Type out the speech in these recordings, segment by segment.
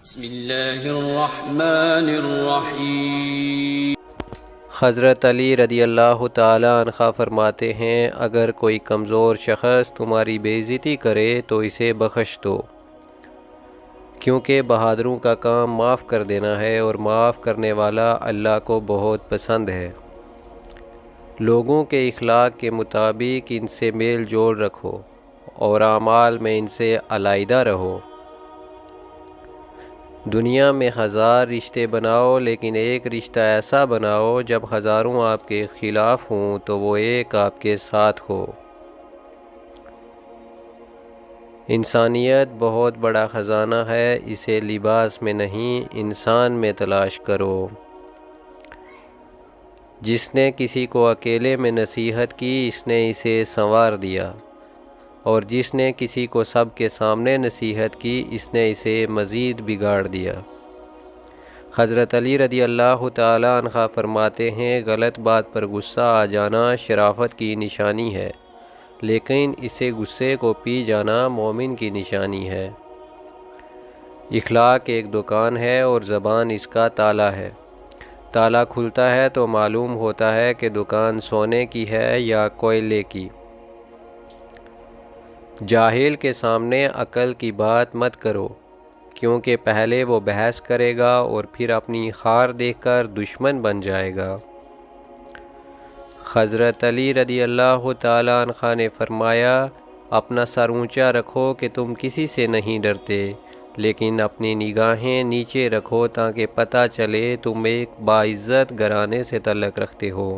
بسم اللہ الرحمن الرحیم۔ حضرت علی رضی اللہ تعالیٰ عنہ فرماتے ہیں، اگر کوئی کمزور شخص تمہاری بے عزتی کرے تو اسے بخش دو، کیونکہ بہادروں کا کام معاف کر دینا ہے اور معاف کرنے والا اللہ کو بہت پسند ہے۔ لوگوں کے اخلاق کے مطابق ان سے میل جول رکھو اور اعمال میں ان سے علیحدہ رہو۔ دنیا میں 1000 رشتے بناؤ، لیکن ایک رشتہ ایسا بناؤ جب ہزاروں آپ کے خلاف ہوں تو وہ ایک آپ کے ساتھ ہو۔ انسانیت بہت بڑا خزانہ ہے، اسے لباس میں نہیں انسان میں تلاش کرو۔ جس نے کسی کو اکیلے میں نصیحت کی، اس نے اسے سنوار دیا، اور جس نے کسی کو سب کے سامنے نصیحت کی، اس نے اسے مزید بگاڑ دیا۔ حضرت علی رضی اللہ تعالیٰ عنہ فرماتے ہیں، غلط بات پر غصہ آ جانا شرافت کی نشانی ہے، لیکن اسے غصے کو پی جانا مومن کی نشانی ہے۔ اخلاق ایک دکان ہے اور زبان اس کا تالا ہے۔ تالا کھلتا ہے تو معلوم ہوتا ہے کہ دکان سونے کی ہے یا کوئلے کی۔ جاہل کے سامنے عقل کی بات مت کرو، کیونکہ پہلے وہ بحث کرے گا اور پھر اپنی خار دیکھ کر دشمن بن جائے گا۔ حضرت علی رضی اللہ تعالیٰ عنہ نے فرمایا، اپنا سر اونچا رکھو کہ تم کسی سے نہیں ڈرتے، لیکن اپنی نگاہیں نیچے رکھو تاکہ پتہ چلے تم ایک باعزت گھرانے سے تعلق رکھتے ہو۔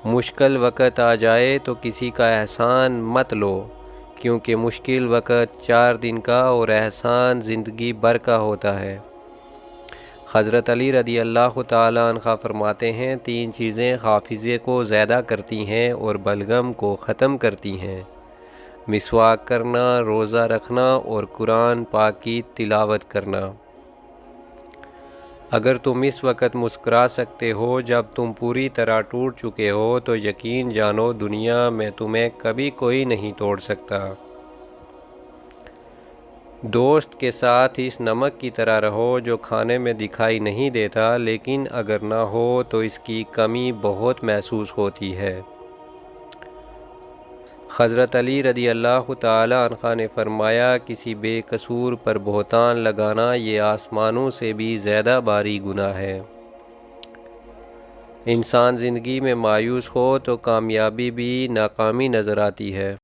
مشکل وقت آ جائے تو کسی کا احسان مت لو، کیونکہ مشکل وقت 4 دن کا اور احسان زندگی بھر کا ہوتا ہے۔ حضرت علی رضی اللہ تعالیٰ عنہ فرماتے ہیں، 3 چیزیں حافظے کو زیادہ کرتی ہیں اور بلغم کو ختم کرتی ہیں: مسواک کرنا، روزہ رکھنا اور قرآن پاک کی تلاوت کرنا۔ اگر تم اس وقت مسکرا سکتے ہو جب تم پوری طرح ٹوٹ چکے ہو، تو یقین جانو دنیا میں تمہیں کبھی کوئی نہیں توڑ سکتا۔ دوست کے ساتھ اس نمک کی طرح رہو جو کھانے میں دکھائی نہیں دیتا، لیکن اگر نہ ہو تو اس کی کمی بہت محسوس ہوتی ہے۔ حضرت علی رضی اللہ تعالیٰ عنہ نے فرمایا، کسی بے قصور پر بہتان لگانا یہ آسمانوں سے بھی زیادہ بھاری گناہ ہے۔ انسان زندگی میں مایوس ہو تو کامیابی بھی ناکامی نظر آتی ہے۔